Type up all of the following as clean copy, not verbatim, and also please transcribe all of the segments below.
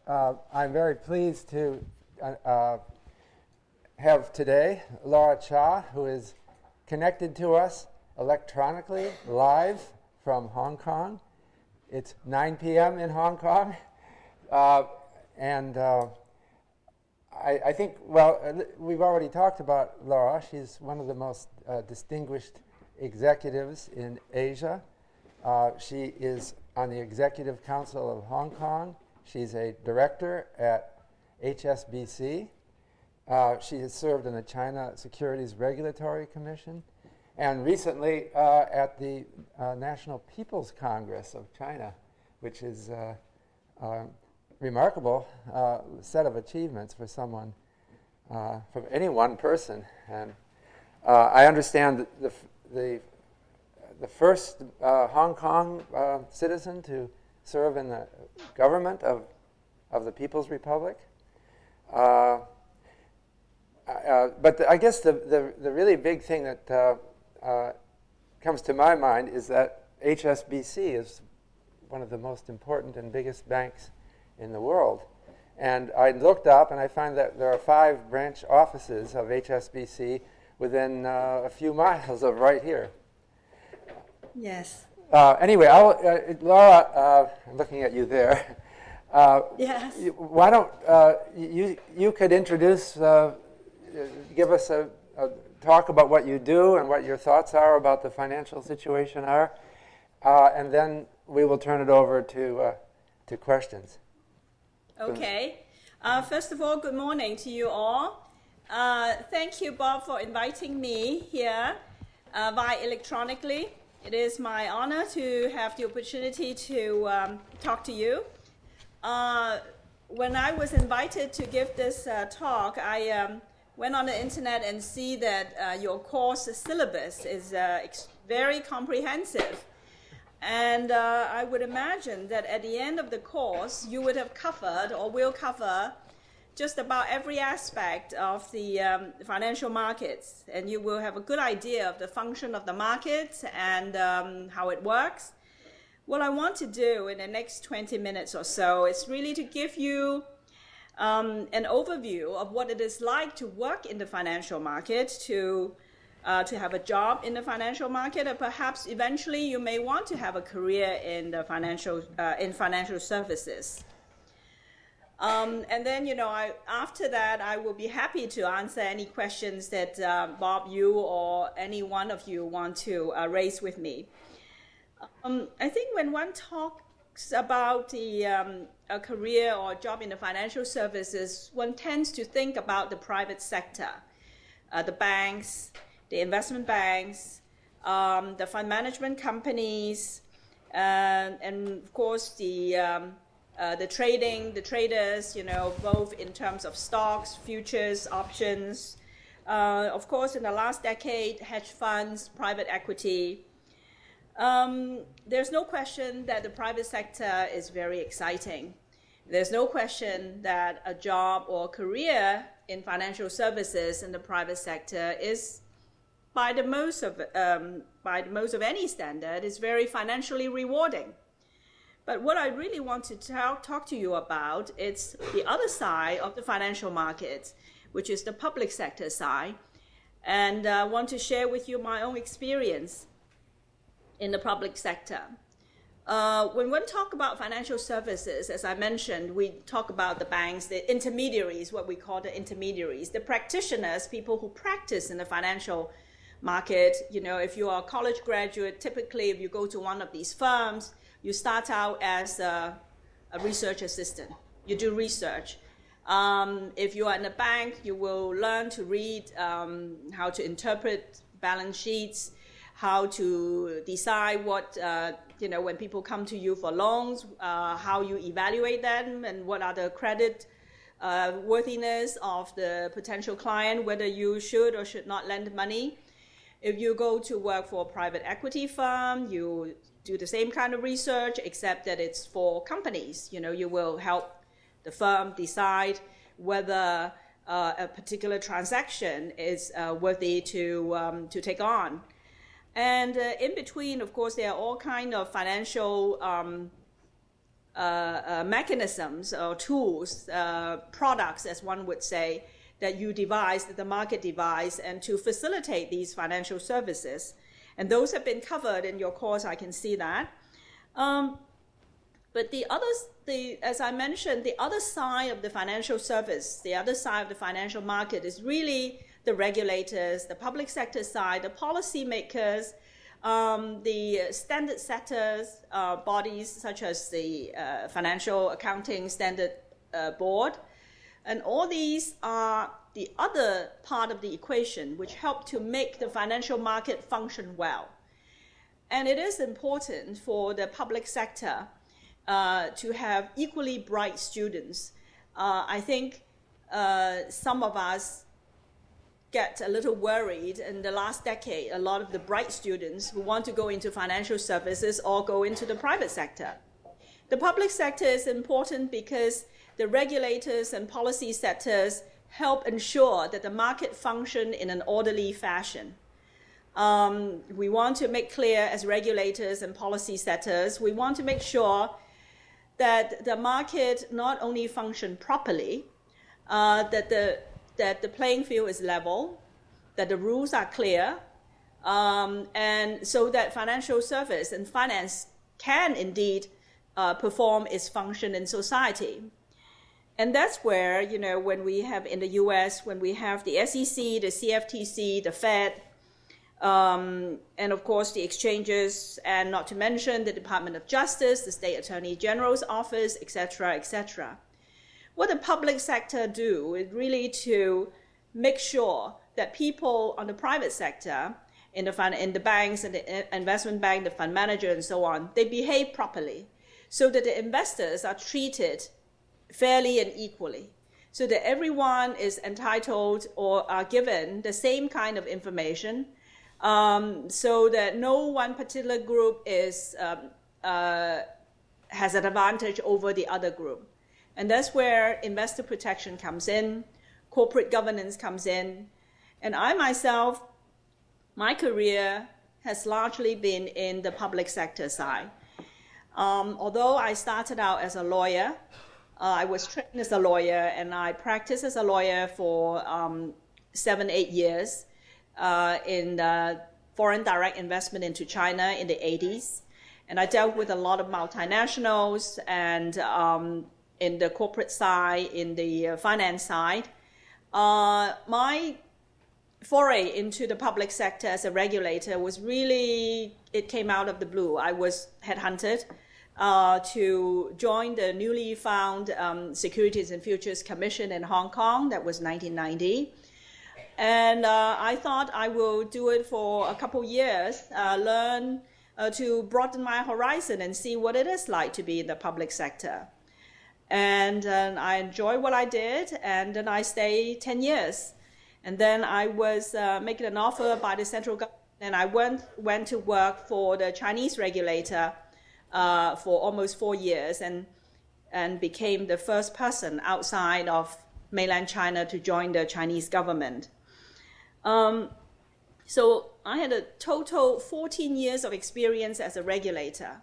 I'm very pleased to have today Laura Cha, who is connected to us electronically live from Hong Kong. It's 9 p.m. in Hong Kong. I think, we've already talked about Laura. She's one of the most distinguished executives in Asia. She is on the Executive Council of Hong Kong. She's a director at HSBC. She has served in the China Securities Regulatory Commission, and recently at the National People's Congress of China, which is a remarkable set of achievements for someone, from any one person. And I understand that the first Hong Kong citizen to serve in the government of the People's Republic. But I guess the really big thing that comes to my mind is that HSBC is one of the most important and biggest banks in the world. And I looked up and I find that there are 5 branch offices of HSBC within a few miles of right here. Yes. Anyway, Laura, I'm looking at you there. Yes. Why don't you could introduce, give us a talk about what you do and what your thoughts are about the financial situation are, and then we will turn it over to questions. Okay. First of all, good morning to you all. Thank you, Bob, for inviting me here via electronically. It is my honor to have the opportunity to talk to you. When I was invited to give this talk, I went on the internet and see that your course syllabus is very comprehensive. And I would imagine that at the end of the course, you would have covered or will cover just about every aspect of the financial markets, and you will have a good idea of the function of the market and how it works. What I want to do in the next 20 minutes or so is really to give you an overview of what it is like to work in the financial market, to have a job in the financial market, and perhaps eventually you may want to have a career in the financial services. And then, after that, I will be happy to answer any questions that Bob, you, or any one of you want to raise with me. I think when one talks about a career or job in the financial services, one tends to think about the private sector, the banks, the investment banks, the fund management companies, and of course the traders, both in terms of stocks, futures, options. Of course, in the last decade, hedge funds, private equity. There's no question that the private sector is very exciting. There's no question that a job or career in financial services in the private sector is, by the most of any standard, is very financially rewarding. But what I really want to talk to you about is the other side of the financial market, which is the public sector side. And I want to share with you my own experience in the public sector. When we talk about financial services, as I mentioned, we talk about the banks, the intermediaries, what we call the intermediaries, the practitioners, people who practice in the financial market. If you are a college graduate, typically if you go to one of these firms, you start out as a research assistant. You do research. If you are in a bank, you will learn to read how to interpret balance sheets, how to decide what, when people come to you for loans, how you evaluate them and what are the credit worthiness of the potential client, whether you should or should not lend money. If you go to work for a private equity firm, you do the same kind of research, except that it's for companies. You will help the firm decide whether a particular transaction is worthy to take on. And in between, of course, there are all kinds of financial mechanisms or tools, products, as one would say, that you devise, that the market devise, and to facilitate these financial services. And those have been covered in your course, I can see that. But as I mentioned, the other side of the financial service, the other side of the financial market is really the regulators, the public sector side, the policymakers, the standard setters, bodies such as the Financial Accounting Standard Board. And all these are the other part of the equation which help to make the financial market function well. And it is important for the public sector to have equally bright students. I think some of us get a little worried in the last decade. A lot of the bright students who want to go into financial services all go into the private sector. The public sector is important because the regulators and policy setters help ensure that the market function in an orderly fashion. We want to make clear as regulators and policy setters, we want to make sure that the market not only function properly, that the playing field is level, that the rules are clear, and so that financial service and finance can indeed perform its function in society. And that's where, when we have in the US, when we have the SEC, the CFTC, the Fed, and of course the exchanges, and not to mention the Department of Justice, the State Attorney General's Office, etc., etc. What the public sector do is really to make sure that people on the private sector, in the banks and the investment bank, the fund manager and so on, they behave properly so that the investors are treated fairly and equally, so that everyone is entitled or are given the same kind of information, so that no one particular group has an advantage over the other group. And that's where investor protection comes in, corporate governance comes in. And I myself, my career has largely been in the public sector side. Although I started out as a lawyer, I was trained as a lawyer, and I practiced as a lawyer for 7-8 years in foreign direct investment into China in the 80s. And I dealt with a lot of multinationals and in the corporate side, in the finance side. My foray into the public sector as a regulator was really, it came out of the blue. I was headhunted to join the newly found Securities and Futures Commission in Hong Kong. That was 1990. And I thought I will do it for a couple years, learn to broaden my horizon and see what it is like to be in the public sector. And I enjoyed what I did, and then I stayed 10 years. And then I was making an offer by the central government, and I went to work for the Chinese regulator for almost 4 years, and became the first person outside of mainland China to join the Chinese government. So I had a total 14 years of experience as a regulator.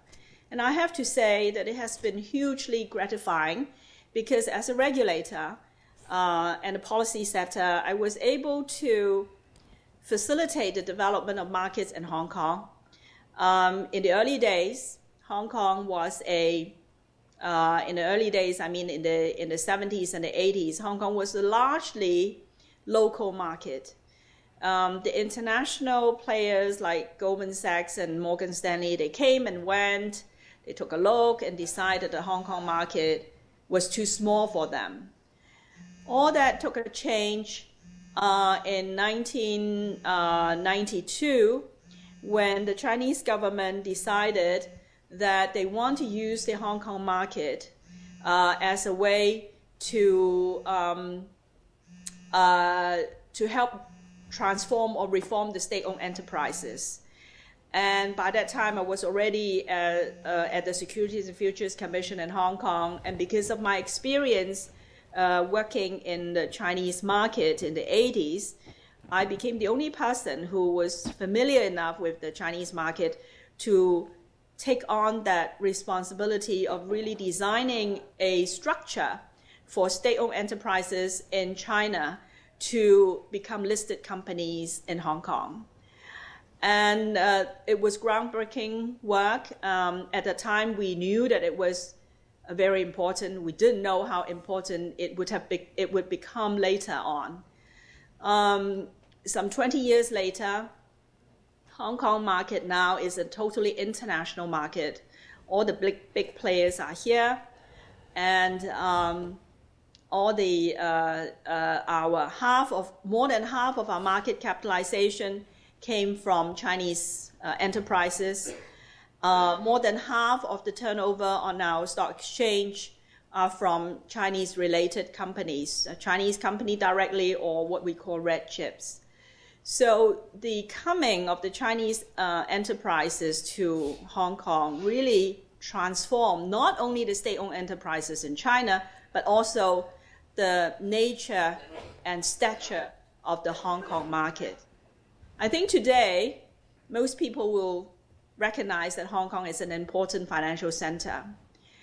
And I have to say that it has been hugely gratifying, because as a regulator and a policy setter, I was able to facilitate the development of markets in Hong Kong. In the early days, Hong Kong was in the early days, I mean in the 70s and the 80s, Hong Kong was a largely local market. The international players like Goldman Sachs and Morgan Stanley, they came and went, they took a look and decided the Hong Kong market was too small for them. All that took a change in 1992 when the Chinese government decided that they want to use the Hong Kong market as a way to help transform or reform the state-owned enterprises. And by that time, I was already at the Securities and Futures Commission in Hong Kong. And because of my experience working in the Chinese market in the 80s, I became the only person who was familiar enough with the Chinese market to take on that responsibility of really designing a structure for state-owned enterprises in China to become listed companies in Hong Kong. And it was groundbreaking work. At the time, we knew that it was very important. We didn't know how important it would become later on. Some 20 years later, Hong Kong market now is a totally international market. All the big players are here, and more than half of our market capitalization came from Chinese enterprises. More than half of the turnover on our stock exchange are from Chinese related companies, a Chinese company directly or what we call red chips. So the coming of the Chinese enterprises to Hong Kong really transformed not only the state-owned enterprises in China, but also the nature and stature of the Hong Kong market. I think today, most people will recognize that Hong Kong is an important financial center.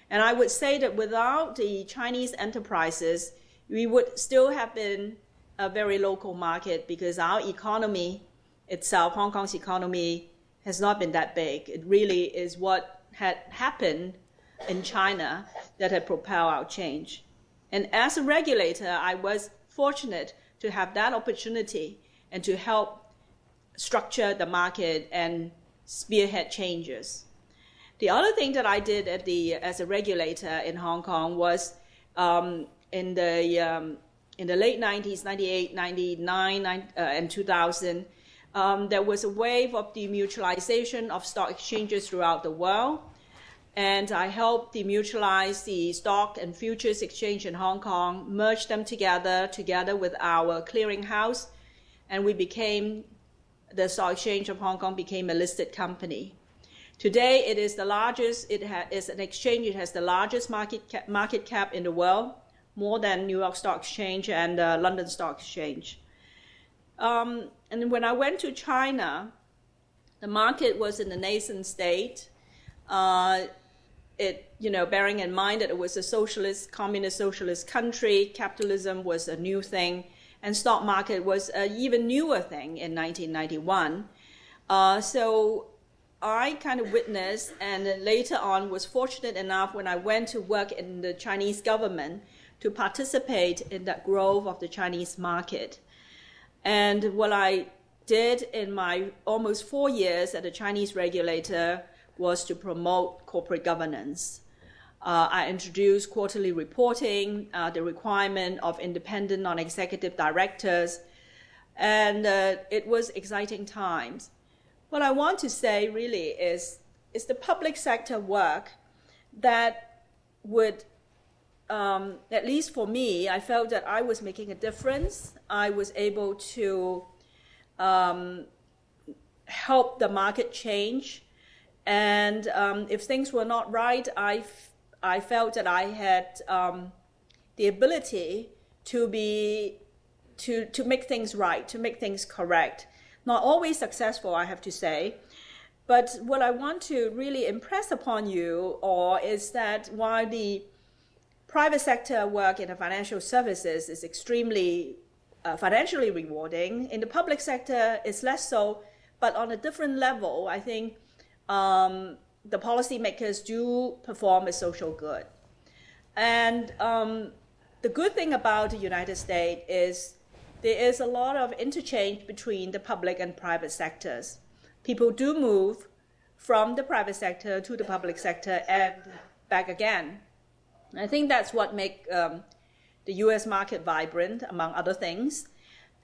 And I would say that without the Chinese enterprises, we would still have been a very local market because our economy itself, Hong Kong's economy, has not been that big. It really is what had happened in China that had propelled our change. And as a regulator, I was fortunate to have that opportunity and to help structure the market and spearhead changes. The other thing that I did as a regulator in Hong Kong was in the late 90s, 98, 99, and 2000, there was a wave of demutualization of stock exchanges throughout the world. And I helped demutualize the stock and futures exchange in Hong Kong, merged them together with our clearinghouse, and the stock exchange of Hong Kong became a listed company. Today, it is the largest, is an exchange, it has the largest market cap in the world, more than New York Stock Exchange and London Stock Exchange. And when I went to China, the market was in a nascent state. Bearing in mind that it was a communist socialist country, capitalism was a new thing, and stock market was an even newer thing in 1991. So I kind of witnessed, and then later on was fortunate enough when I went to work in the Chinese government to participate in that growth of the Chinese market. And what I did in my almost 4 years as a Chinese regulator was to promote corporate governance. I introduced quarterly reporting, the requirement of independent non-executive directors, and it was exciting times. What I want to say really is the public sector work that would, at least for me, I felt that I was making a difference. I was able to help the market change. And if things were not right, I felt that I had the ability to make things right, to make things correct. Not always successful, I have to say. But what I want to really impress upon you all is that while the private sector work in the financial services is extremely financially rewarding, in the public sector it's less so, but on a different level, I think the policymakers do perform a social good. And the good thing about the United States is there is a lot of interchange between the public and private sectors. People do move from the private sector to the public sector and back again. I think that's what makes the US market vibrant, among other things.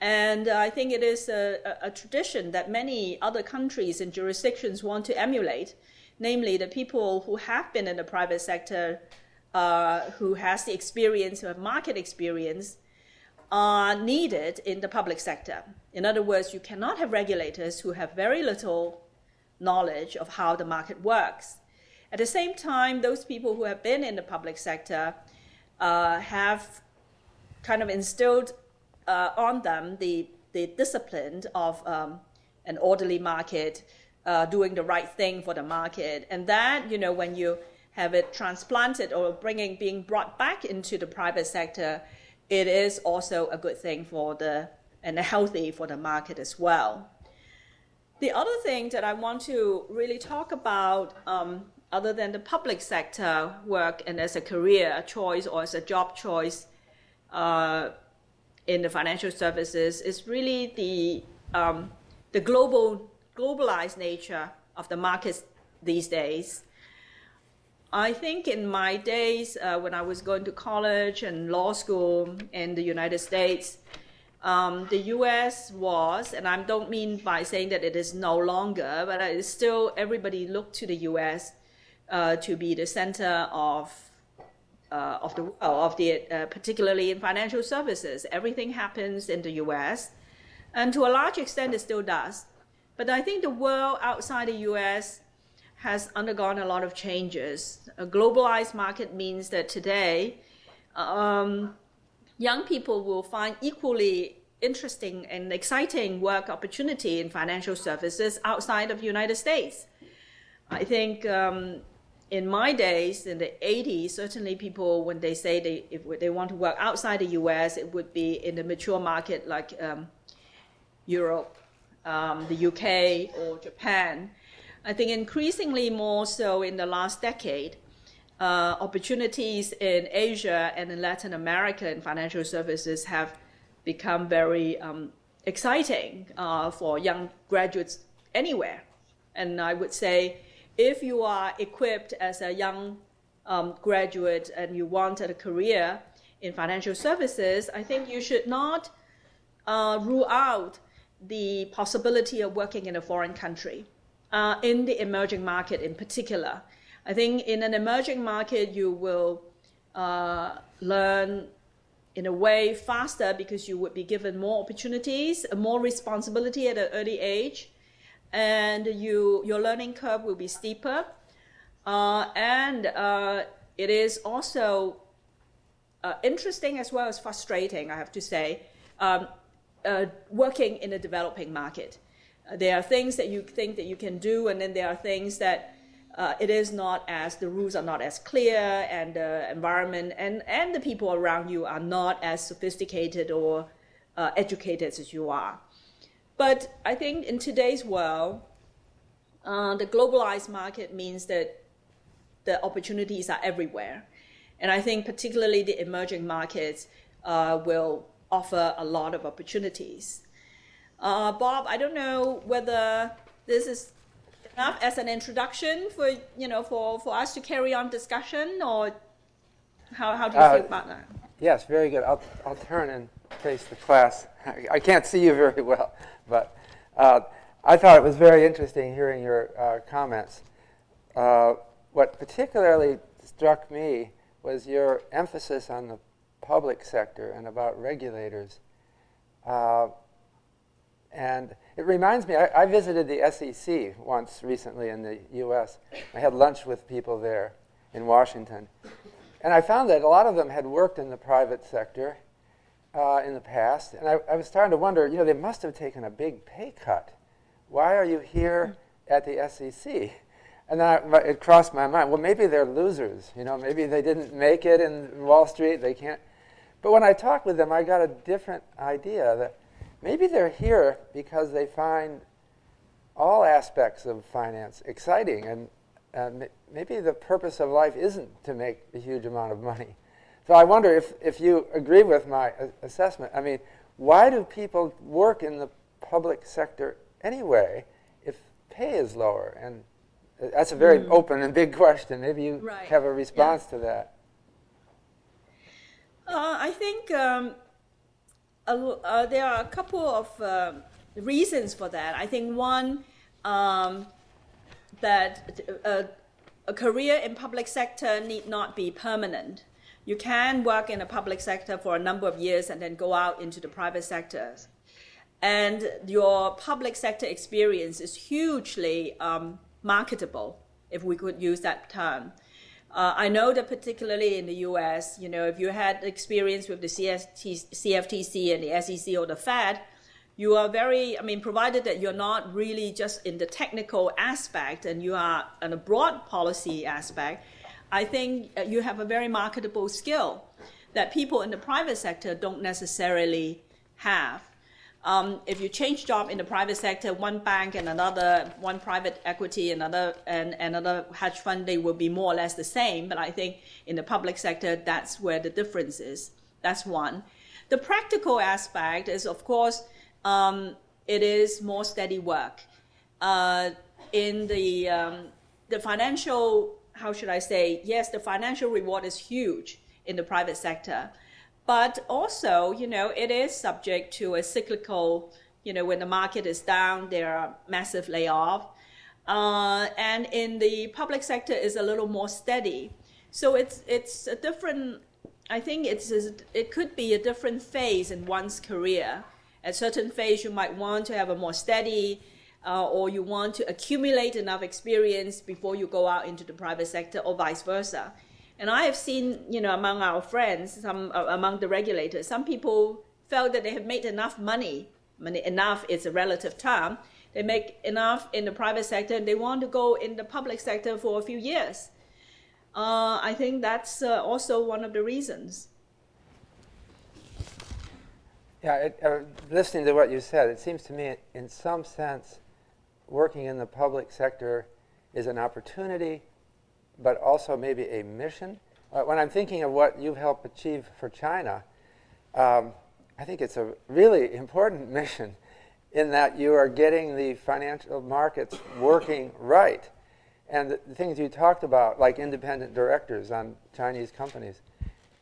And I think it is a tradition that many other countries and jurisdictions want to emulate, namely the people who have been in the private sector, who has the experience, who have market experience, are needed in the public sector. In other words, you cannot have regulators who have very little knowledge of how the market works. At the same time, those people who have been in the public sector have kind of instilled on them the discipline of an orderly market, doing the right thing for the market. And that, when you have it transplanted or being brought back into the private sector, it is also a good thing and healthy for the market as well. The other thing that I want to really talk about, other than the public sector work and as a career choice or as a job choice in the financial services, is really the globalized nature of the markets these days. I think in my days when I was going to college and law school in the United States, the U.S. was, and I don't mean by saying that it is no longer, but it's still, everybody looked to the U.S. To be the center of the world, particularly in financial services. Everything happens in the U.S., and to a large extent it still does. But I think the world outside the U.S. has undergone a lot of changes. A globalized market means that today, young people will find equally interesting and exciting work opportunity in financial services outside of the United States. I think in my days, in the 80s, certainly people, when they say if they want to work outside the US, it would be in the mature market like Europe, the UK, or Japan. I think increasingly more so in the last decade, opportunities in Asia and in Latin America in financial services have become very exciting for young graduates anywhere. And I would say if you are equipped as a young graduate and you want a career in financial services, I think you should not rule out the possibility of working in a foreign country. In the emerging market in particular. I think in an emerging market, you will learn in a way faster because you would be given more opportunities, more responsibility at an early age, and your learning curve will be steeper. And it is also interesting as well as frustrating, I have to say, working in a developing market. There are things that you think that you can do, and then there are things that the rules are not as clear, and the environment and the people around you are not as sophisticated or educated as you are. But I think in today's world, the globalized market means that the opportunities are everywhere. And I think particularly the emerging markets will offer a lot of opportunities. Bob, I don't know whether this is enough as an introduction for us to carry on discussion, or how do you feel about that? Yes, very good. I'll turn and face the class. I can't see you very well, but I thought it was very interesting hearing your comments. What particularly struck me was your emphasis on the public sector and about regulators. And it reminds me, I visited the SEC once recently in the US. I had lunch with people there in Washington. And I found that a lot of them had worked in the private sector in the past. And I was starting to wonder, they must have taken a big pay cut. Why are you here at the SEC? And then it crossed my mind, well, maybe they're losers. Maybe they didn't make it in Wall Street. They can't. But when I talked with them, I got a different idea that maybe they're here because they find all aspects of finance exciting, and maybe the purpose of life isn't to make a huge amount of money. So I wonder if you agree with my assessment. I mean, why do people work in the public sector anyway if pay is lower? And that's a very open and big question. Maybe you have a response to that. I think there are a couple of reasons for that. I think one, that a career in public sector need not be permanent. You can work in the public sector for a number of years and then go out into the private sector. And your public sector experience is hugely marketable, if we could use that term. I know that particularly in the US, if you had experience with the CFTC and the SEC or the Fed, you are very, I mean, provided that you're not really just in the technical aspect and you are in a broad policy aspect, I think you have a very marketable skill that people in the private sector don't necessarily have. If you change job in the private sector, one bank and another, one private equity, and another hedge fund, they will be more or less the same. But I think in the public sector, that's where the difference is. That's one. The practical aspect is, of course, it is more steady work. In the financial, how should I say? Yes, the financial reward is huge in the private sector. But also, it is subject to a cyclical, when the market is down, there are massive layoffs. And in the public sector is a little more steady. So it's a different, I think it could be a different phase in one's career. At a certain phase, you might want to have a more steady, or you want to accumulate enough experience before you go out into the private sector, or vice versa. And I have seen, among our friends, among the regulators, some people felt that they have made enough money. Enough is a relative term. They make enough in the private sector and they want to go in the public sector for a few years. I think that's also one of the reasons. Yeah, listening to what you said, it seems to me, in some sense, working in the public sector is an opportunity, but also maybe a mission. When I'm thinking of what you've helped achieve for China, I think it's a really important mission in that you are getting the financial markets working right. And the things you talked about, like independent directors on Chinese companies,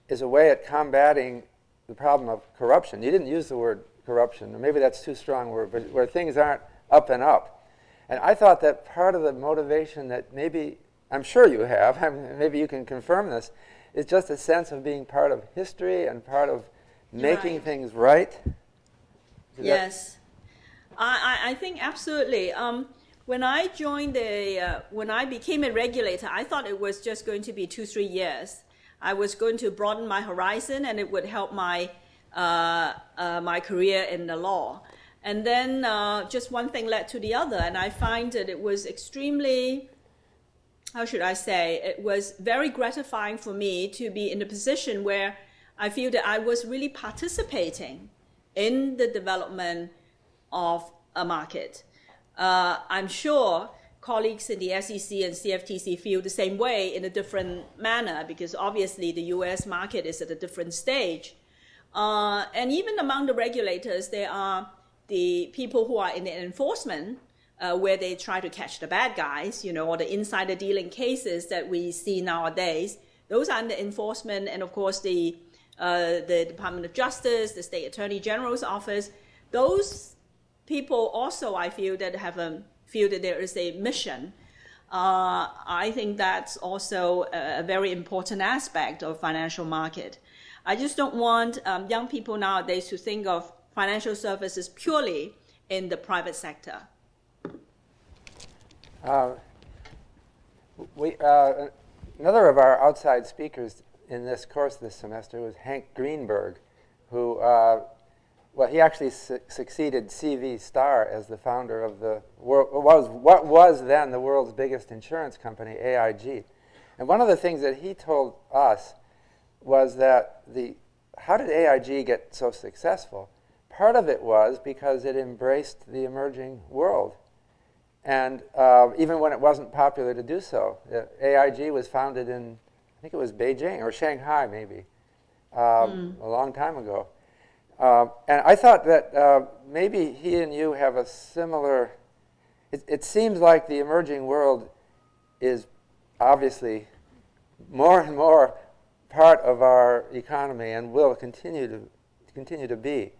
is a way at combating the problem of corruption. You didn't use the word corruption, or maybe that's too strong a word, but where things aren't up and up. And I thought that part of the motivation that maybe, I'm sure you have, maybe you can confirm this, is just a sense of being part of history and part of making things right. Yes. I think absolutely. When I joined when I became a regulator, I thought it was just going to be 2-3 years. I was going to broaden my horizon and it would help my career in the law. And then just one thing led to the other, and I find that it was extremely, how should I say, it was very gratifying for me to be in a position where I feel that I was really participating in the development of a market. I'm sure colleagues in the SEC and CFTC feel the same way in a different manner, because obviously the US market is at a different stage. And even among the regulators, there are the people who are in the enforcement, where they try to catch the bad guys, or the insider dealing cases that we see nowadays. Those are in the enforcement, and of course the Department of Justice, the State Attorney General's office. Those people also, I feel, that feel that there is a mission. I think that's also a very important aspect of financial market. I just don't want young people nowadays to think of financial services purely in the private sector. Another of our outside speakers in this course this semester was Hank Greenberg, who, he actually succeeded C.V. Starr as the founder of what was then the world's biggest insurance company, AIG. And one of the things that he told us was that how did AIG get so successful? Part of it was because it embraced the emerging world. And even when it wasn't popular to do so, AIG was founded in, I think it was Beijing or Shanghai maybe, a long time ago. And I thought that maybe he and you have a similar, it seems like the emerging world is obviously more and more part of our economy and will continue to be.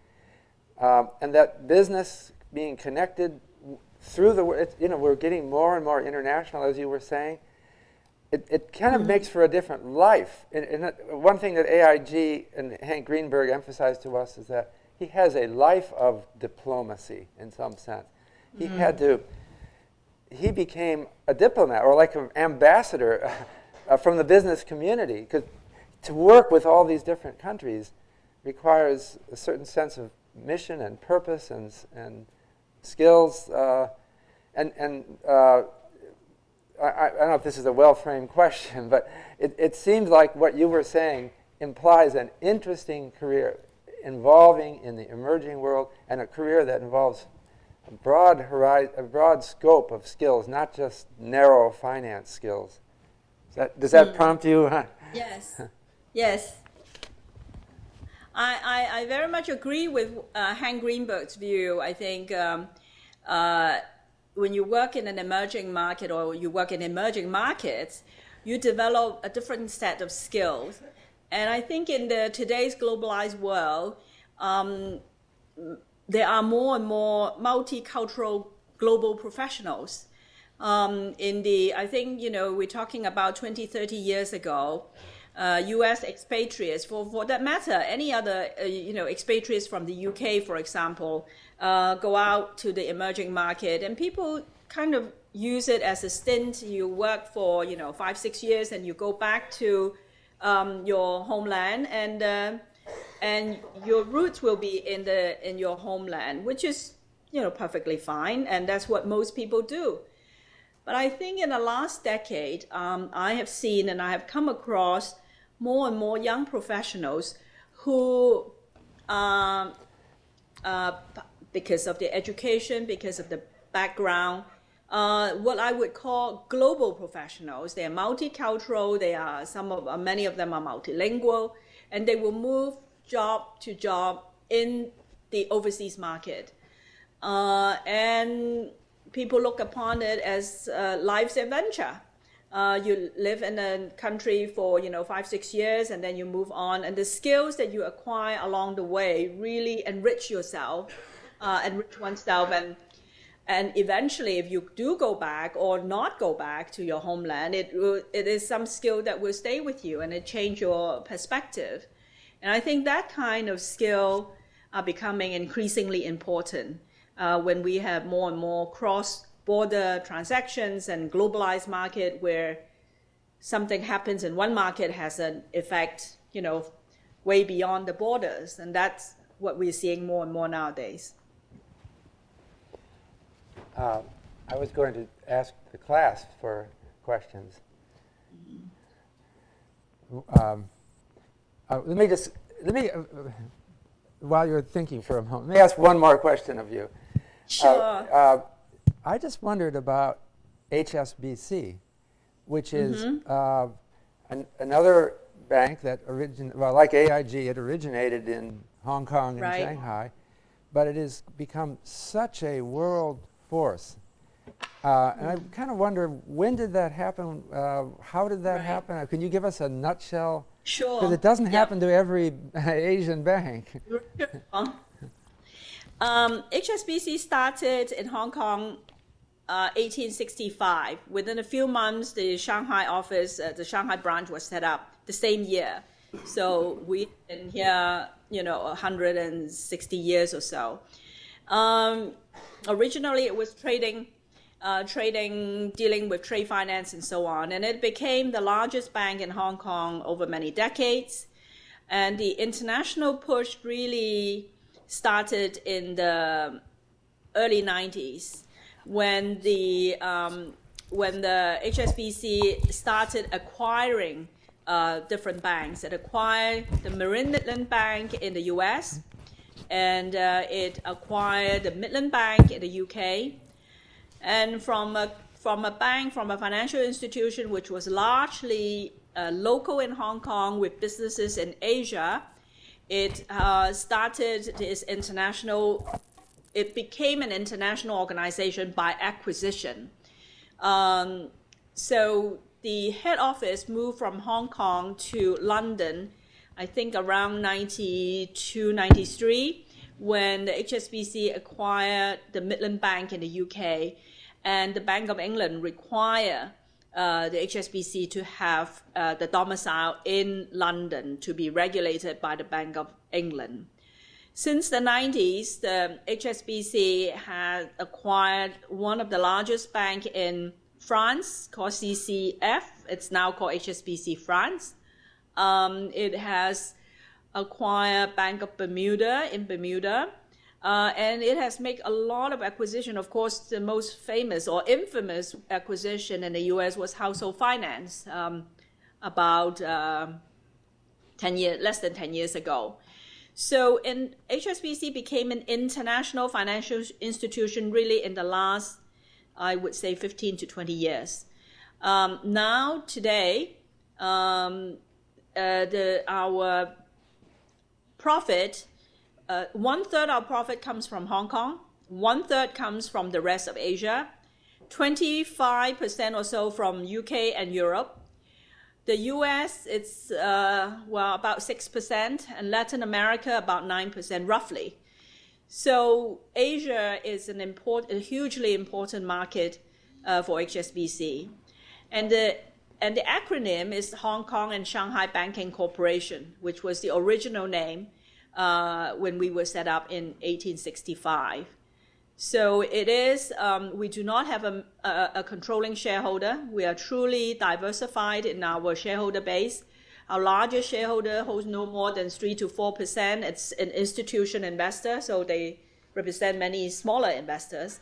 And that business being connected through the, we're getting more and more international, as you were saying. It kind of makes for a different life. And one thing that AIG and Hank Greenberg emphasized to us is that he has a life of diplomacy in some sense. He became a diplomat, or like an ambassador from the business community, because to work with all these different countries requires a certain sense of mission and purpose and skills. I don't know if this is a well-framed question, but it seems like what you were saying implies an interesting career involving in the emerging world, and a career that involves a broad scope of skills, not just narrow finance skills. Does that prompt you? Yes, yes. I very much agree with Hank Greenberg's view. I think when you work in an emerging market or you work in emerging markets, you develop a different set of skills. And I think in today's globalized world, there are more and more multicultural global professionals. I think, we're talking about 20, 30 years ago, U.S. expatriates, for that matter, any other, expatriates from the UK, for example, go out to the emerging market, and people kind of use it as a stint. You work for, 5, 6 years, and you go back to your homeland, and your roots will be in your homeland, which is, perfectly fine, and that's what most people do. But I think in the last decade, I have seen and I have come across more and more young professionals who, because of their education, because of the background, what I would call global professionals. They are multicultural. Many of them are multilingual, and they will move job to job in the overseas market. And people look upon it as life's adventure. You live in a country for 5, 6 years, and then you move on, and the skills that you acquire along the way really enrich oneself, and eventually, if you do go back or not go back to your homeland, it is some skill that will stay with you, and it change your perspective. And I think that kind of skill are becoming increasingly important when we have more and more cross-border transactions and globalized market where something happens in one market has an effect, way beyond the borders. And that's what we're seeing more and more nowadays. I was going to ask the class for questions. While you're thinking for a moment, let me ask one more question of you. Sure. I just wondered about HSBC, which is another bank that like AIG, it originated in Hong Kong and Shanghai, but it has become such a world force. And I kind of wonder, when did that happen? How did that happen? Can you give us a nutshell? Sure. Because it doesn't happen to every Asian bank. HSBC started in Hong Kong 1865. Within a few months, the Shanghai office, the Shanghai branch was set up the same year. So we've been here, 160 years or so. Originally, it was trading, dealing with trade finance and so on. And it became the largest bank in Hong Kong over many decades. And the international push really started in the early 90s when the HSBC started acquiring different banks. It acquired the Marine Midland Bank in the US, and it acquired the Midland Bank in the UK. And from a financial institution which was largely local in Hong Kong with businesses in Asia, it started its international. It became an international organization by acquisition. So the head office moved from Hong Kong to London, I think around 92, 93, when the HSBC acquired the Midland Bank in the UK, and the Bank of England required the HSBC to have the domicile in London to be regulated by the Bank of England. Since the 90s, the HSBC has acquired one of the largest banks in France called CCF. It's now called HSBC France. It has acquired Bank of Bermuda in Bermuda. And it has made a lot of acquisition. Of course, the most famous or infamous acquisition in the US was household finance about less than 10 years ago. So HSBC became an international financial institution really in the last, I would say, 15 to 20 years. Now, today, our profit, 1/3 our profit comes from Hong Kong, 1/3 comes from the rest of Asia, 25% or so from UK and Europe. The US, it's about 6%, and Latin America about 9%, roughly. So Asia is a hugely important market for HSBC, and the acronym is Hong Kong and Shanghai Banking Corporation, which was the original name when we were set up in 1865. So it is, we do not have a controlling shareholder. We are truly diversified in our shareholder base. Our largest shareholder holds no more than 3 to 4%. It's an institution investor, so they represent many smaller investors.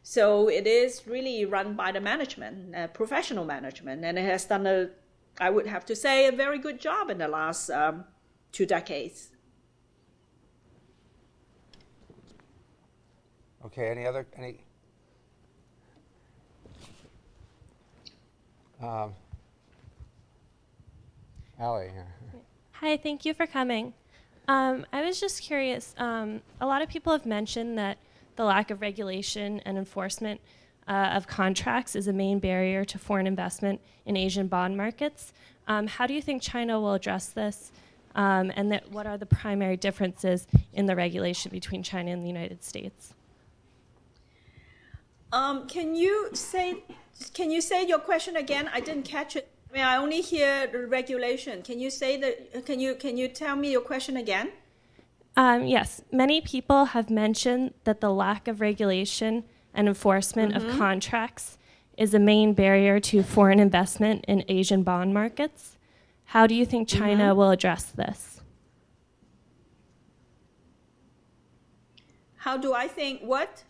So it is really run by the management, professional management, and it has done, I would have to say, a very good job in the last 2 decades. Okay, any Allie here. Hi, thank you for coming. I was just curious, a lot of people have mentioned that the lack of regulation and enforcement of contracts is a main barrier to foreign investment in Asian bond markets. How do you think China will address this? And what are the primary differences in the regulation between China and the United States? Can you say your question again? I didn't catch it. I mean, I only hear the regulation. Can you say that? Can you tell me your question again? Yes, many people have mentioned that the lack of regulation and enforcement of contracts is a main barrier to foreign investment in Asian bond markets. How do you think China will address this? How do I think what?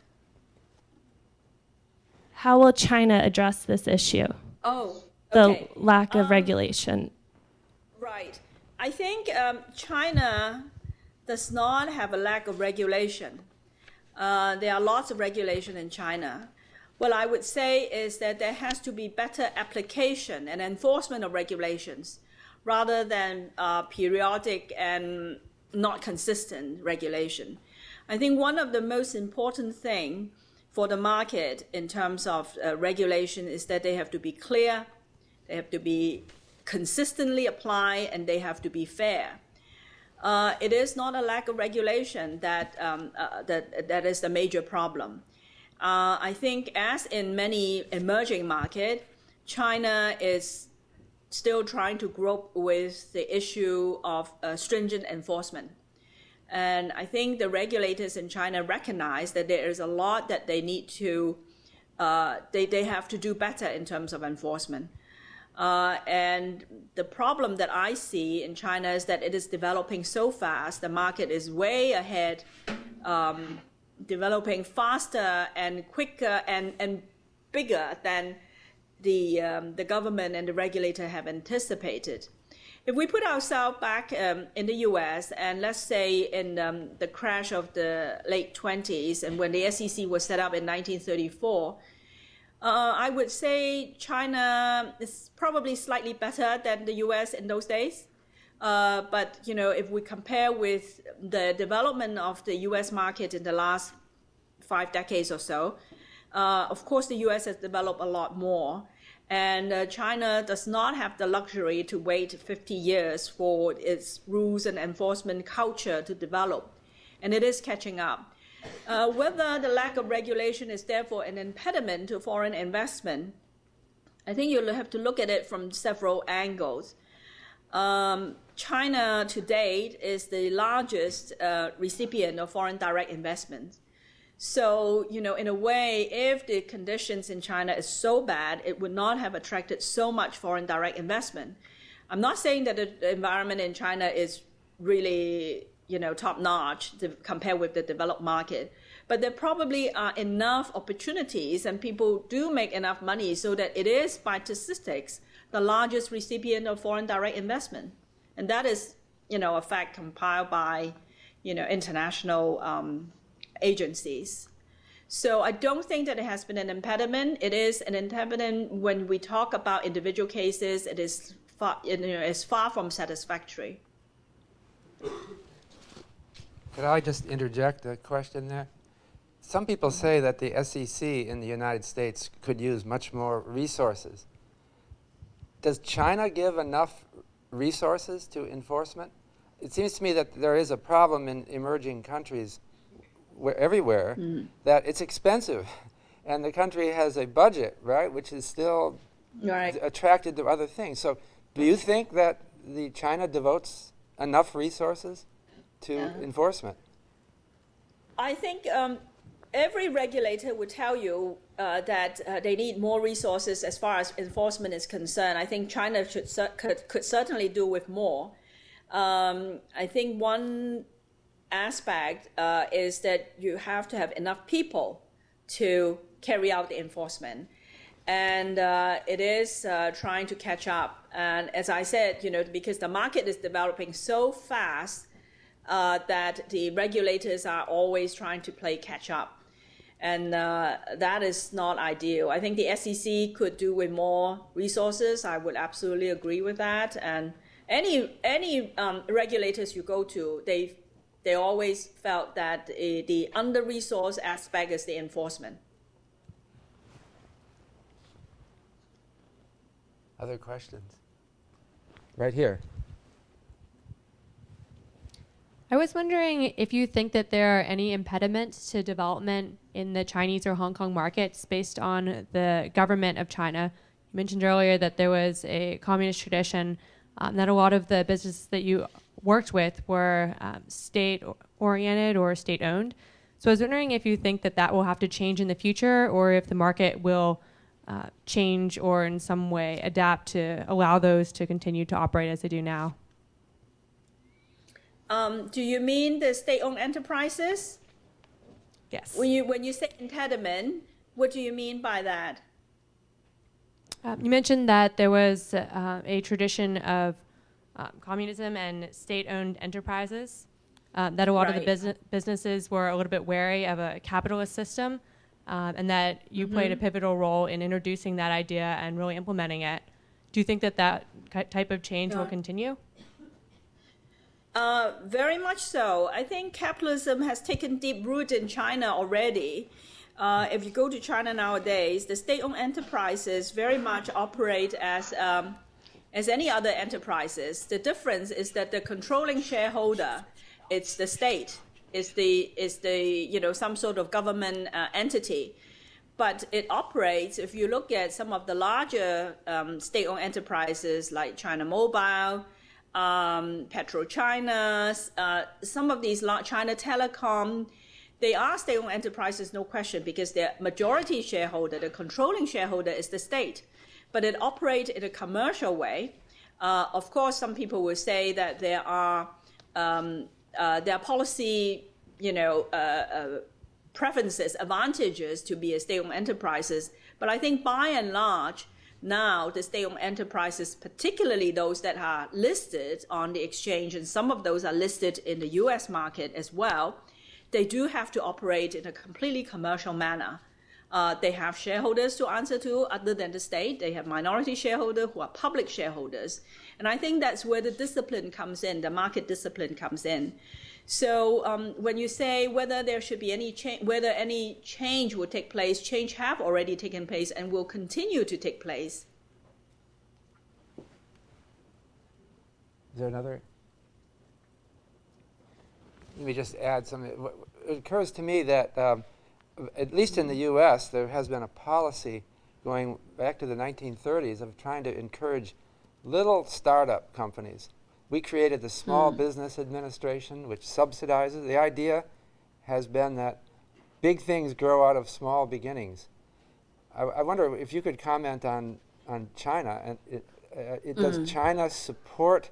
How will China address this issue? Oh, okay. The lack of regulation. Right. I think China does not have a lack of regulation. There are lots of regulation in China. What I would say is that there has to be better application and enforcement of regulations rather than periodic and not consistent regulation. I think one of the most important things for the market in terms of regulation is that they have to be clear, they have to be consistently applied, and they have to be fair. It is not a lack of regulation that is the major problem. I think as in many emerging markets, China is still trying to grope with the issue of stringent enforcement. And I think the regulators in China recognize that there is a lot that they need to, they have to do better in terms of enforcement. And the problem that I see in China is that it is developing so fast. The market is way ahead, developing faster and quicker and bigger than the government and the regulator have anticipated. If we put ourselves back in the US, and let's say in the crash of the late 20s and when the SEC was set up in 1934, I would say China is probably slightly better than the US in those days. But, you know, if we compare with the development of the US market in the last 5 decades or so, of course, the US has developed a lot more. And China does not have the luxury to wait 50 years for its rules and enforcement culture to develop. And it is catching up. Whether the lack of regulation is therefore an impediment to foreign investment, I think you'll have to look at it from several angles. China to date is the largest recipient of foreign direct investment. So, you know, in a way, if the conditions in China is so bad, it would not have attracted so much foreign direct investment. I'm not saying that the environment in China is really top notch to compare with the developed market. But there probably are enough opportunities and people do make enough money so that it is, by statistics, the largest recipient of foreign direct investment. And that is, a fact compiled by, international agencies. So I don't think that it has been an impediment. It is an impediment when we talk about individual cases. It is far from satisfactory. Could I just interject a question there? Some people say that the SEC in the United States could use much more resources. Does China give enough resources to enforcement? It seems to me that there is a problem in emerging countries everywhere, that it's expensive. And the country has a budget, right, which is still attracted to other things. So do you think that China devotes enough resources to enforcement? I think every regulator would tell you that they need more resources as far as enforcement is concerned. I think China could certainly do with more. I think one aspect is that you have to have enough people to carry out the enforcement. And it is trying to catch up. And as I said, because the market is developing so fast that the regulators are always trying to play catch up. And that is not ideal. I think the SEC could do with more resources. I would absolutely agree with that. And any regulators you go to, they always felt that the under-resourced aspect is the enforcement. Other questions? Right here. I was wondering if you think that there are any impediments to development in the Chinese or Hong Kong markets based on the government of China. You mentioned earlier that there was a communist tradition, that a lot of the businesses that you worked with were state-oriented or state-owned. So I was wondering if you think that that will have to change in the future, or if the market will change or in some way adapt to allow those to continue to operate as they do now. Do you mean the state-owned enterprises? Yes. When you say impediment, what do you mean by that? You mentioned that there was a tradition of communism and state-owned enterprises, that a lot of the businesses were a little bit wary of a capitalist system, and that you played a pivotal role in introducing that idea and really implementing it. Do you think that that type of change will continue? Very much so. I think capitalism has taken deep root in China already. If you go to China nowadays, the state-owned enterprises very much operate as any other enterprises. The difference is that the controlling shareholder, it's the state, is the some sort of government entity. But it operates, if you look at some of the larger state-owned enterprises like China Mobile, PetroChina, some of these large China Telecom, they are state-owned enterprises, no question, because their majority shareholder, the controlling shareholder, is the state. But it operates in a commercial way. Of course, some people will say that there are policy, preferences, advantages to be a state-owned enterprises. But I think by and large, now the state-owned enterprises, particularly those that are listed on the exchange, and some of those are listed in the US market as well, they do have to operate in a completely commercial manner. They have shareholders to answer to other than the state. They have minority shareholders who are public shareholders. And I think that's where the discipline comes in, the market discipline comes in. So when you say whether there should be any change, whether any change will take place, change have already taken place and will continue to take place. Is there another? Let me just add something. It occurs to me that, at least in the U.S., there has been a policy going back to the 1930s of trying to encourage little startup companies. We created the Small Business Administration, which subsidizes. The idea has been that big things grow out of small beginnings. I wonder if you could comment on China. And does China support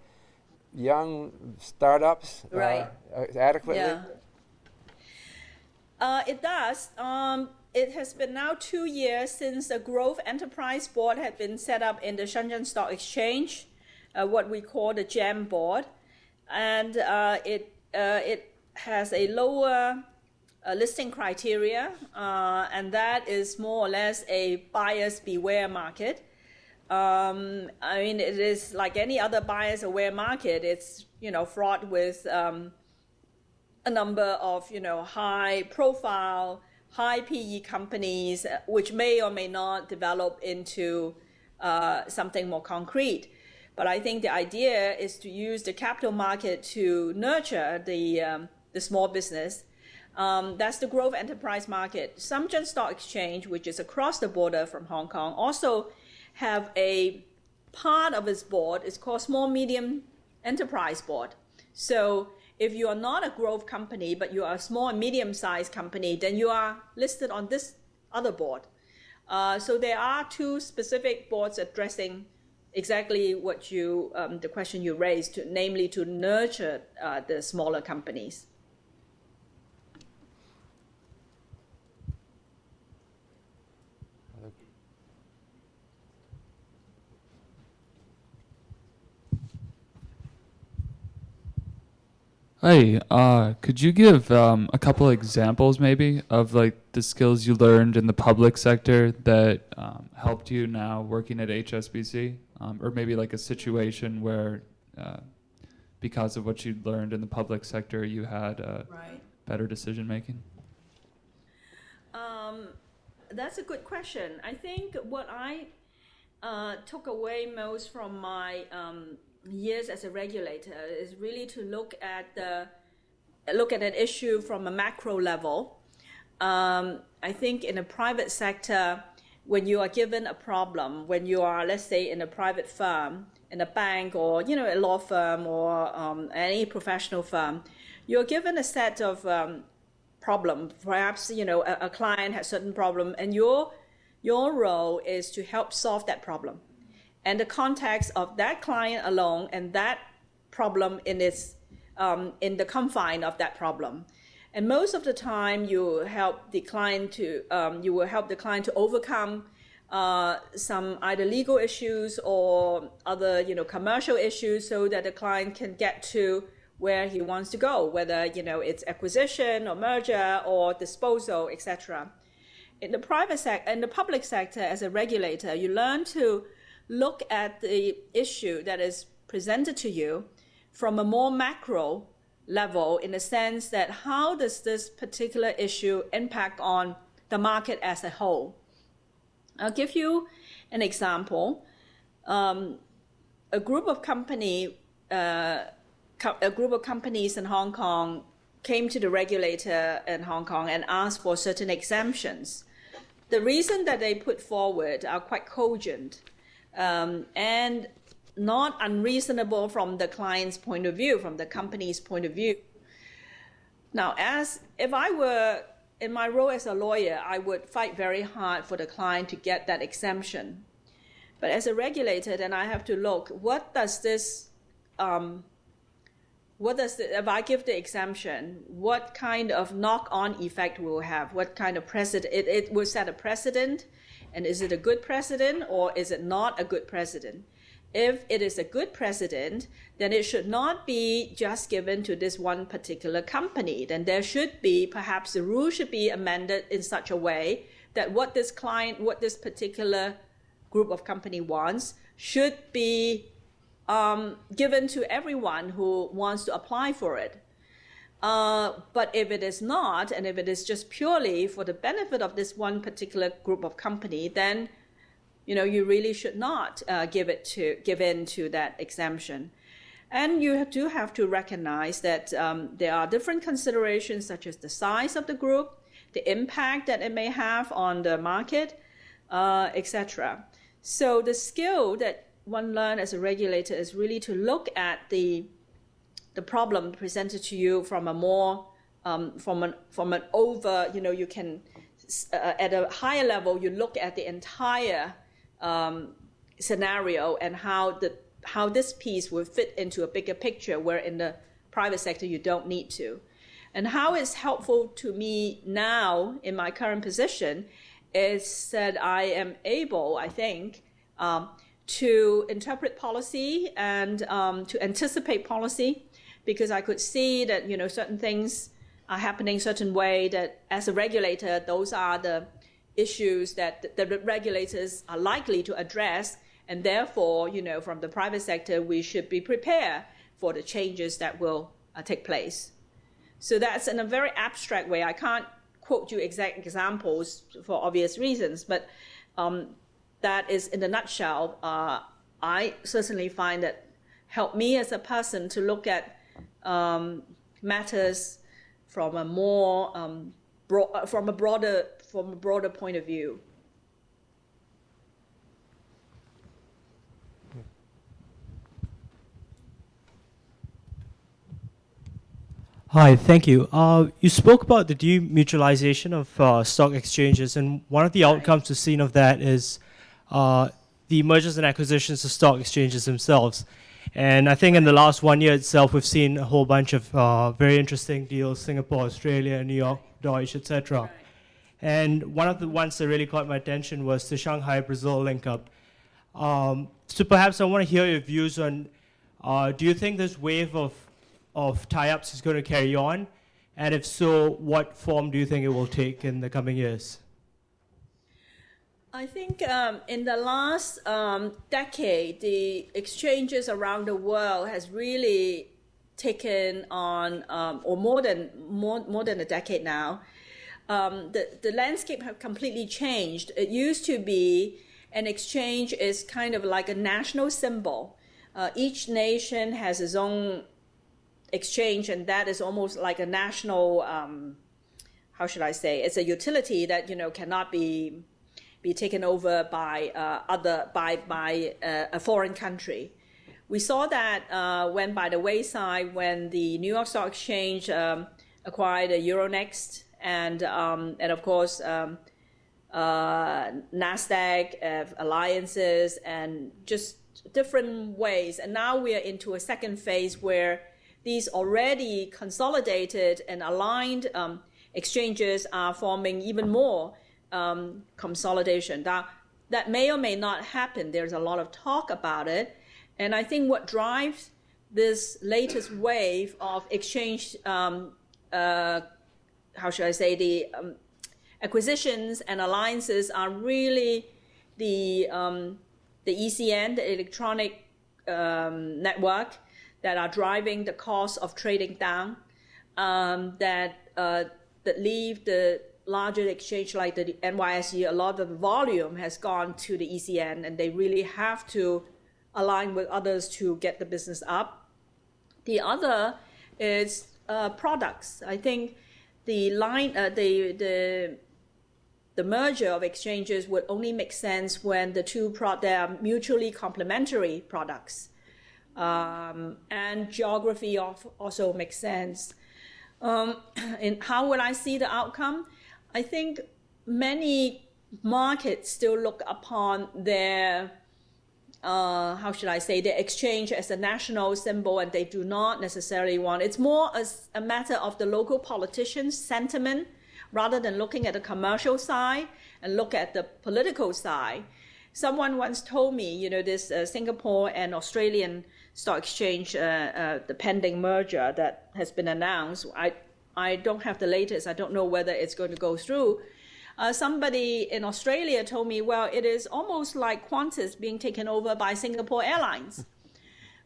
young startups Right. adequately? Yeah. It does. It has been now 2 years since the Growth Enterprise Board had been set up in the Shanghai Stock Exchange, what we call the GEM board. And it has a lower listing criteria, and that is more or less a buyer's beware market. I mean, it is like any other buyer's aware market. It's, fraught with a number of, high profile, high PE companies, which may or may not develop into something more concrete. But I think the idea is to use the capital market to nurture the small business. That's the growth enterprise market. Shanghai Stock Exchange, which is across the border from Hong Kong, also have a part of its board is called Small Medium Enterprise Board. So if you are not a growth company, but you are a small and medium-sized company, then you are listed on this other board. So there are two specific boards addressing exactly what the question you raised, namely to nurture the smaller companies. Hi, could you give a couple examples maybe of like the skills you learned in the public sector that helped you now working at HSBC? Or maybe like a situation where because of what you learned in the public sector, you had Right. better decision making? That's a good question. I think what I took away most from my years as a regulator is really to look at an issue from a macro level. I think in a private sector, when you are given a problem, when you are, let's say, in a private firm, in a bank, or a law firm, or any professional firm, you're given a set of problem. Perhaps a client has a certain problem, and your role is to help solve that problem. And the context of that client alone and that problem in the confine of that problem. And most of the time, you will help the client to overcome some either legal issues or other commercial issues, so that the client can get to where he wants to go, whether it's acquisition or merger or disposal, etc. In the public sector, as a regulator, you learn to look at the issue that is presented to you from a more macro level, in the sense that how does this particular issue impact on the market as a whole? I'll give you an example. A group of companies in Hong Kong came to the regulator in Hong Kong and asked for certain exemptions. The reason that they put forward are quite cogent and not unreasonable from the client's point of view, from the company's point of view. Now, if I were in my role as a lawyer, I would fight very hard for the client to get that exemption. But as a regulator, then I have to look, if I give the exemption, what kind of knock-on effect will have? What kind of precedent? It will set a precedent, and is it a good precedent or is it not a good precedent? If it is a good precedent, then it should not be just given to this one particular company. Then there should be, perhaps the rule should be amended in such a way that what this particular group of company wants should be given to everyone who wants to apply for it. But if it is not, and if it is just purely for the benefit of this one particular group of company, then you really should not give in to that exemption. And you do have to recognize that there are different considerations, such as the size of the group, the impact that it may have on the market, etc. So the skill that one learns as a regulator is really to look at the problem presented to you from a more from an over, you can at a higher level, you look at the entire scenario and how how this piece will fit into a bigger picture where in the private sector you don't need to. And how it's helpful to me now in my current position is that I am able, I think, to interpret policy and to anticipate policy, because I could see that certain things are happening certain way, that as a regulator, those are the issues that the regulators are likely to address, and therefore, from the private sector, we should be prepared for the changes that will take place. So that's in a very abstract way. I can't quote you exact examples for obvious reasons, but that is in a nutshell. I certainly find that help me as a person to look at matters from a more from a broader point of view. Hi, thank you. You spoke about the demutualization of stock exchanges, and one of the outcomes we've seen of that is the mergers and acquisitions of stock exchanges themselves. And I think in the last 1 year itself, we've seen a whole bunch of very interesting deals: Singapore, Australia, New York, Deutsche, etc. Right. And one of the ones that really caught my attention was the Shanghai Brazil link-up. So perhaps I want to hear your views on, do you think this wave of tie-ups is going to carry on? And if so, what form do you think it will take in the coming years? I think in the last decade, the exchanges around the world has really taken on, or more than a decade now. The landscape have completely changed. It used to be an exchange is kind of like a national symbol. Each nation has its own exchange, and that is almost like a national. How should I say? It's a utility that cannot be taken over by a foreign country. We saw that went by the wayside when the New York Stock Exchange acquired Euronext, and of course NASDAQ alliances, and just different ways. And now we are into a second phase where these already consolidated and aligned exchanges are forming even more consolidation. That may or may not happen. There's a lot of talk about it. And I think what drives this latest wave of exchange, how should I say, the acquisitions and alliances are really the ECN, the electronic network, that are driving the cost of trading down, that leave the larger exchange like the NYSE, a lot of the volume has gone to the ECN, and they really have to align with others to get the business up. The other is products. I think the merger of exchanges would only make sense when the two they are mutually complementary products, and geography also makes sense. And how will I see the outcome? I think many markets still look upon their, how should I say, their exchange as a national symbol, and they do not necessarily want. It's more as a matter of the local politicians' sentiment, rather than looking at the commercial side and look at the political side. Someone once told me, this Singapore and Australian Stock Exchange, the pending merger that has been announced. I don't have the latest. I don't know whether it's going to go through. Somebody in Australia told me, well, it is almost like Qantas being taken over by Singapore Airlines.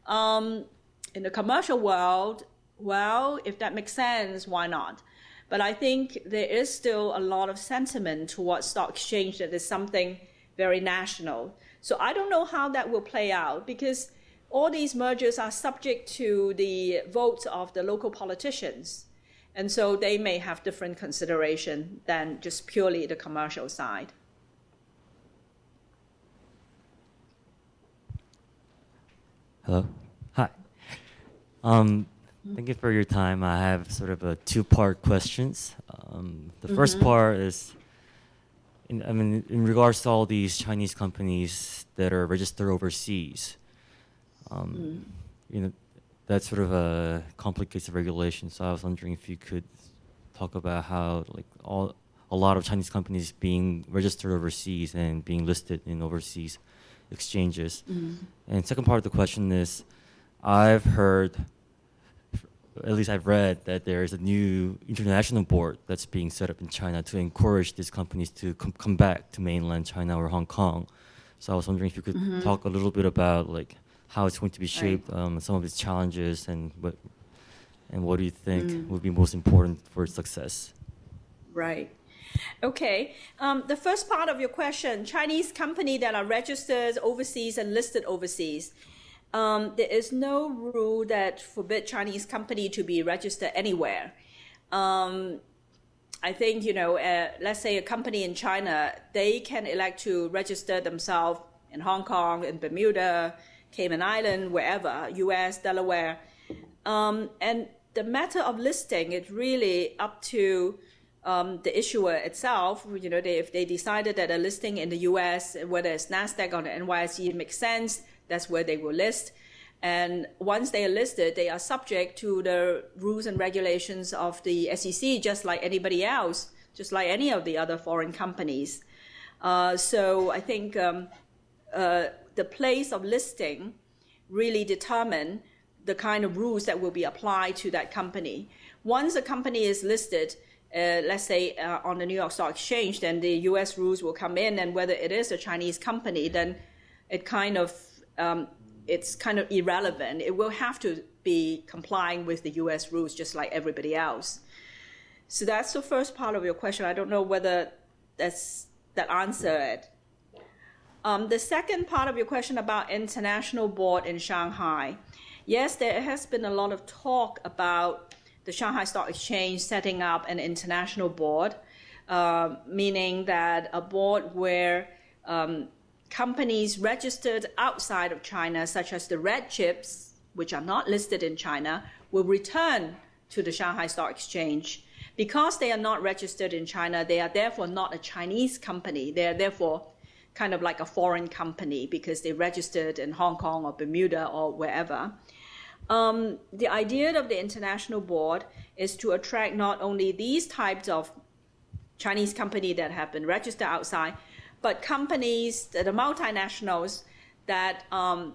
In the commercial world, well, if that makes sense, why not? But I think there is still a lot of sentiment towards stock exchange that is something very national. So I don't know how that will play out, because all these mergers are subject to the votes of the local politicians. And so they may have different consideration than just purely the commercial side. Hello. Hi. Thank you for your time. I have sort of a two-part questions. The first part is, in regards to all these Chinese companies that are registered overseas, You know, that sort of complicates the regulation. So I was wondering if you could talk about how like a lot of Chinese companies being registered overseas and being listed in overseas exchanges. And second part of the question is, I've heard, at least I've read, that there is a new international board that's being set up in China to encourage these companies to come back to mainland China or Hong Kong. So I was wondering if you could talk a little bit about like how it's going to be shaped, some of its challenges, and what do you think would be most important for its success? Right. Okay. The first part of your question, Chinese company that are registered overseas and listed overseas. There is no rule that forbid Chinese company to be registered anywhere. I think, let's say a company in China, they can elect to register themselves in Hong Kong, in Bermuda, Cayman Island, wherever, US, Delaware. And the matter of listing is really up to the issuer itself. If they decided that a listing in the US, whether it's NASDAQ or the NYSE makes sense, that's where they will list. And once they are listed, they are subject to the rules and regulations of the SEC, just like anybody else, just like any of the other foreign companies. So I think the place of listing really determine the kind of rules that will be applied to that company. Once a company is listed, let's say on the New York Stock Exchange, then the US rules will come in, and whether it is a Chinese company, then it's kind of irrelevant. It will have to be complying with the US rules just like everybody else. So that's the first part of your question. I don't know whether that answered it. The second part of your question about international board in Shanghai. Yes, there has been a lot of talk about the Shanghai Stock Exchange setting up an international board, meaning that a board where companies registered outside of China, such as the red chips, which are not listed in China, will return to the Shanghai Stock Exchange. Because they are not registered in China, they are therefore not a Chinese company. They are therefore kind of like a foreign company because they registered in Hong Kong or Bermuda or wherever. The idea of the international board is to attract not only these types of Chinese companies that have been registered outside, but companies that are multinationals that are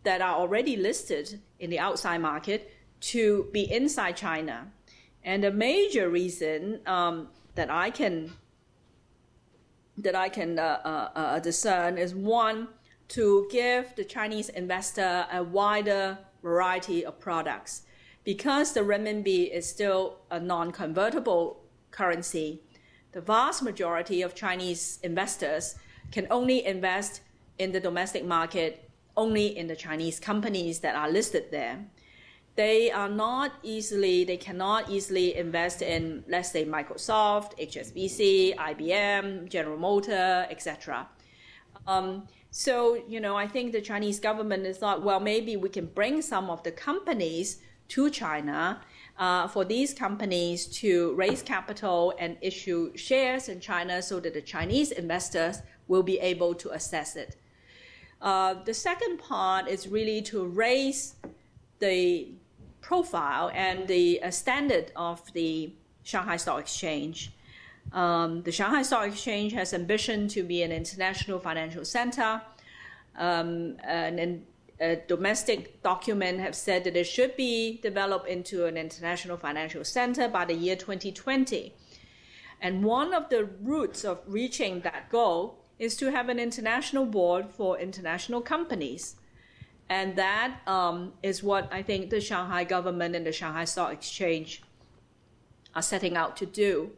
already listed in the outside market to be inside China. And the major reason that I can discern is, one, to give the Chinese investor a wider variety of products. Because the renminbi is still a non-convertible currency, the vast majority of Chinese investors can only invest in the domestic market only in the Chinese companies that are listed there. They cannot easily invest in, let's say, Microsoft, HSBC, IBM, General Motors, etc. So, I think the Chinese government has thought, well, maybe we can bring some of the companies to China for these companies to raise capital and issue shares in China so that the Chinese investors will be able to access it. The second part is really to raise the profile and the standard of the Shanghai Stock Exchange. The Shanghai Stock Exchange has ambition to be an international financial center, and a domestic document have said that it should be developed into an international financial center by the year 2020. And one of the routes of reaching that goal is to have an international board for international companies. And that is what I think the Shanghai government and the Shanghai Stock Exchange are setting out to do.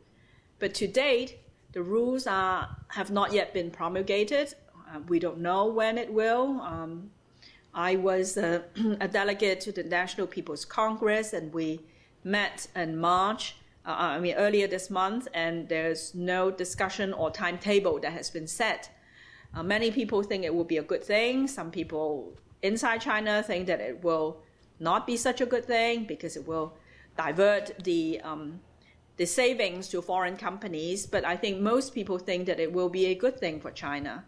But to date, the rules have not yet been promulgated. We don't know when it will. I was a delegate to the National People's Congress, and we met in March, earlier this month, and there's no discussion or timetable that has been set. Many people think it will be a good thing. Some people inside China think that it will not be such a good thing because it will divert the savings to foreign companies. But I think most people think that it will be a good thing for China.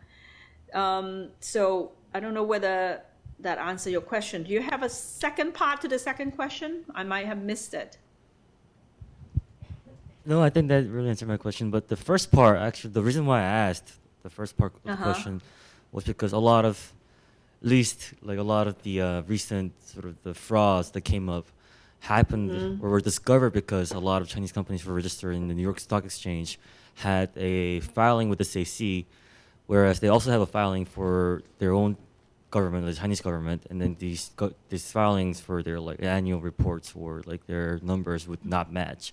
So I don't know whether that answer your question. Do you have a second part to the second question? I might have missed it. No, I think that really answered my question. But the first part, actually, the reason why I asked the first part of the question was because a lot of, at least like a lot of the recent sort of the frauds that came up happened or were discovered because a lot of Chinese companies were registered in the New York Stock Exchange, had a filing with the SEC, whereas they also have a filing for their own government, the Chinese government, and then these filings for their like annual reports or like their numbers would not match.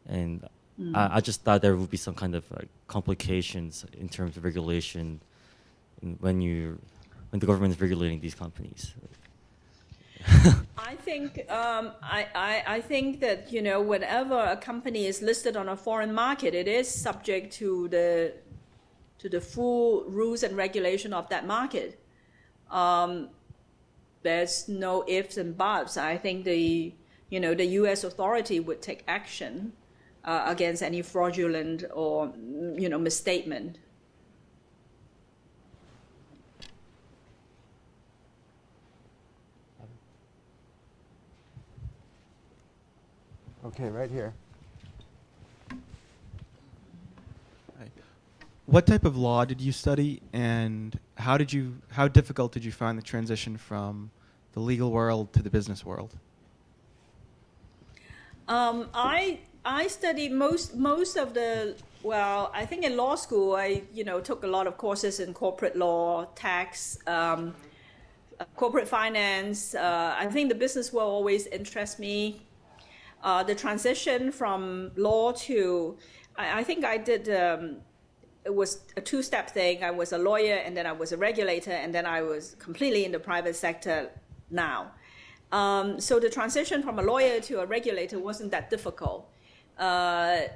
And I just thought there would be some kind of like complications in terms of regulation when the government is regulating these companies. I think I think that whenever a company is listed on a foreign market, it is subject to the full rules and regulation of that market. There's no ifs and buts. I think the U.S. authority would take action against any fraudulent or misstatement. Okay, right here. What type of law did you study, and how difficult did you find the transition from the legal world to the business world? I studied most of the, well, I think in law school I took a lot of courses in corporate law, tax, corporate finance. I think the business world always interests me. The transition from law to, I think I did, it was a two-step thing. I was a lawyer, and then I was a regulator, and then I was completely in the private sector now. So the transition from a lawyer to a regulator wasn't that difficult. I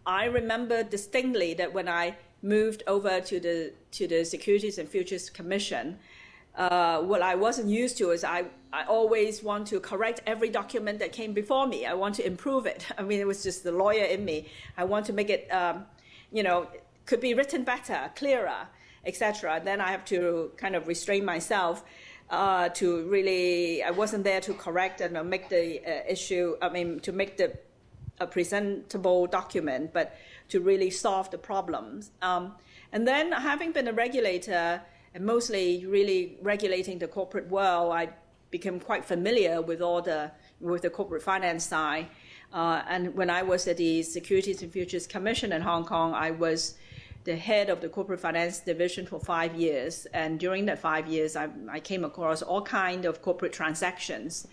remember distinctly that when I moved over to the Securities and Futures Commission, what I wasn't used to is I always want to correct every document that came before me. I want to improve it. I mean, it was just the lawyer in me. I want to make it, could be written better, clearer, etc. Then I have to kind of restrain myself to really, I wasn't there to correct and make the to make a presentable document, but to really solve the problems. And then having been a regulator, and mostly really regulating the corporate world, I became quite familiar with the corporate finance side. And when I was at the Securities and Futures Commission in Hong Kong, I was the head of the corporate finance division for 5 years. And during that 5 years, I came across all kinds of corporate transactions,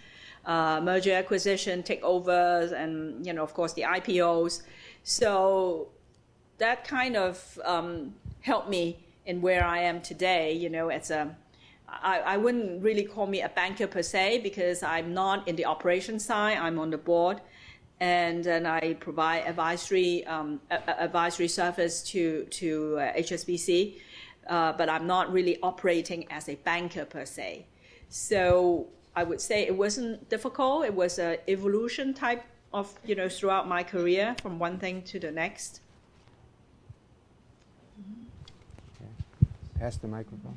merger, acquisition, takeovers, and of course the IPOs. So that kind of helped me in where I am today. I wouldn't really call me a banker per se, because I'm not in the operations side. I'm on the board, and then I provide advisory service to HSBC, but I'm not really operating as a banker per se. So I would say it wasn't difficult. It was an evolution type of throughout my career from one thing to the next. Pass the microphone.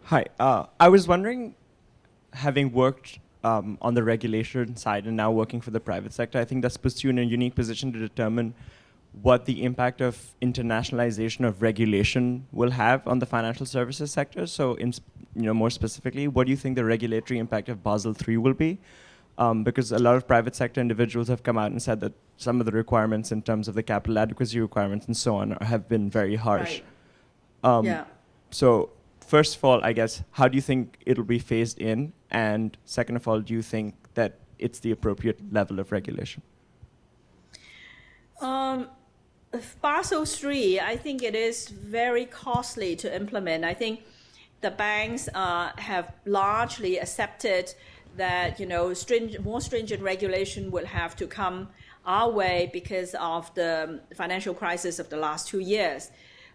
Hi, I was wondering, having worked on the regulation side and now working for the private sector, I think that's puts you in a unique position to determine what the impact of internationalization of regulation will have on the financial services sector. So, more specifically, what do you think the regulatory impact of Basel III will be? Because a lot of private sector individuals have come out and said that some of the requirements in terms of the capital adequacy requirements and so on have been very harsh. Right. So first of all, I guess, how do you think it'll be phased in? And second of all, do you think that it's the appropriate level of regulation? Basel III, I think it is very costly to implement. I think the banks have largely accepted that more stringent regulation will have to come our way because of the financial crisis of the last 2 years.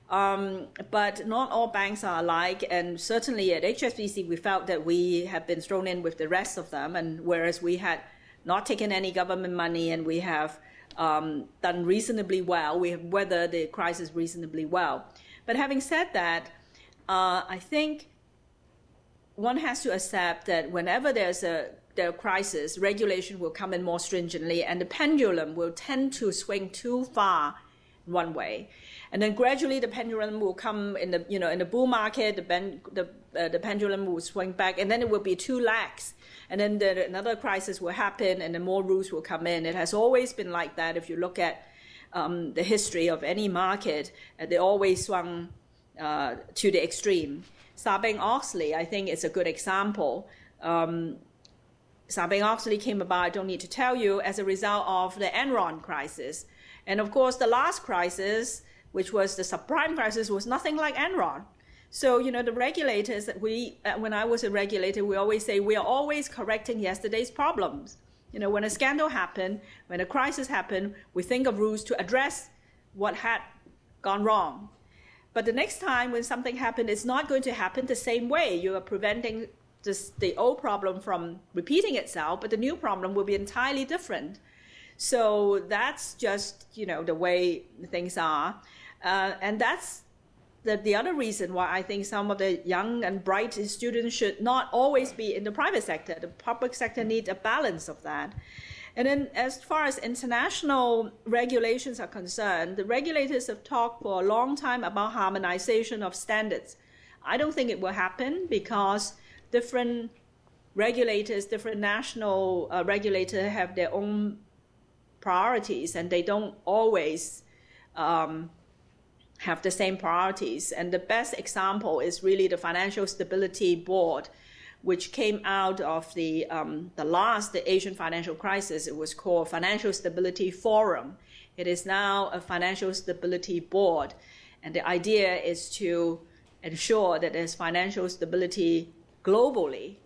But not all banks are alike, and certainly at HSBC we felt that we have been thrown in with the rest of them, and whereas we had not taken any government money and we have done reasonably well, we have weathered the crisis reasonably well. But having said that, I think one has to accept that whenever there's a crisis, regulation will come in more stringently, and the pendulum will tend to swing too far one way, and then gradually the pendulum will come in the bull market. The pendulum will swing back, and then it will be too lax, and then another crisis will happen, and then more rules will come in. It has always been like that. If you look at the history of any market, they always swung to the extreme. Sarbanes-Oxley, I think, is a good example. Sarbanes-Oxley came about, I don't need to tell you, as a result of the Enron crisis. And of course, the last crisis, which was the subprime crisis, was nothing like Enron. So, the regulators, when I was a regulator, we always say we are always correcting yesterday's problems. When a scandal happened, when a crisis happened, we think of rules to address what had gone wrong. But the next time when something happened, it's not going to happen the same way. You are preventing the old problem from repeating itself, but the new problem will be entirely different. So that's just, the way things are. And that's the other reason why I think some of the young and bright students should not always be in the private sector. The public sector needs a balance of that. And then as far as international regulations are concerned, the regulators have talked for a long time about harmonization of standards. I don't think it will happen because different regulators, different national regulators have their own priorities, and they don't always have the same priorities. And the best example is really the Financial Stability Board, which came out of the Asian financial crisis. It was called Financial Stability Forum. It is now a Financial Stability Board. And the idea is to ensure that there's financial stability globally.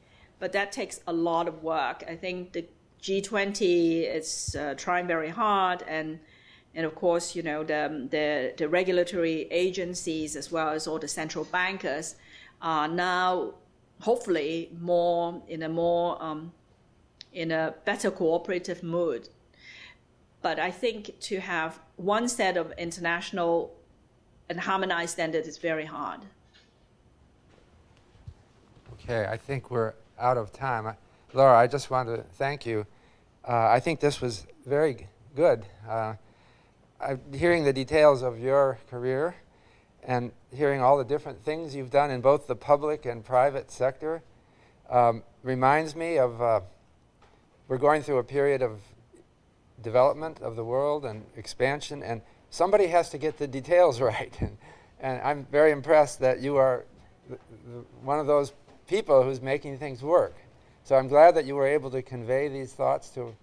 But that takes a lot of work. I think the G20 is trying very hard, and of course, the regulatory agencies as well as all the central bankers are now hopefully in a better cooperative mood. But I think to have one set of international and harmonized standards is very hard. Okay, I think we're out of time. Laura, I just want to thank you. I think this was very good. Hearing the details of your career and hearing all the different things you've done in both the public and private sector reminds me of we're going through a period of development of the world and expansion, and somebody has to get the details right. And I'm very impressed that you are one of those people who's making things work. So I'm glad that you were able to convey these thoughts to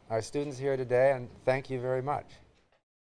our students here today, and thank you very much.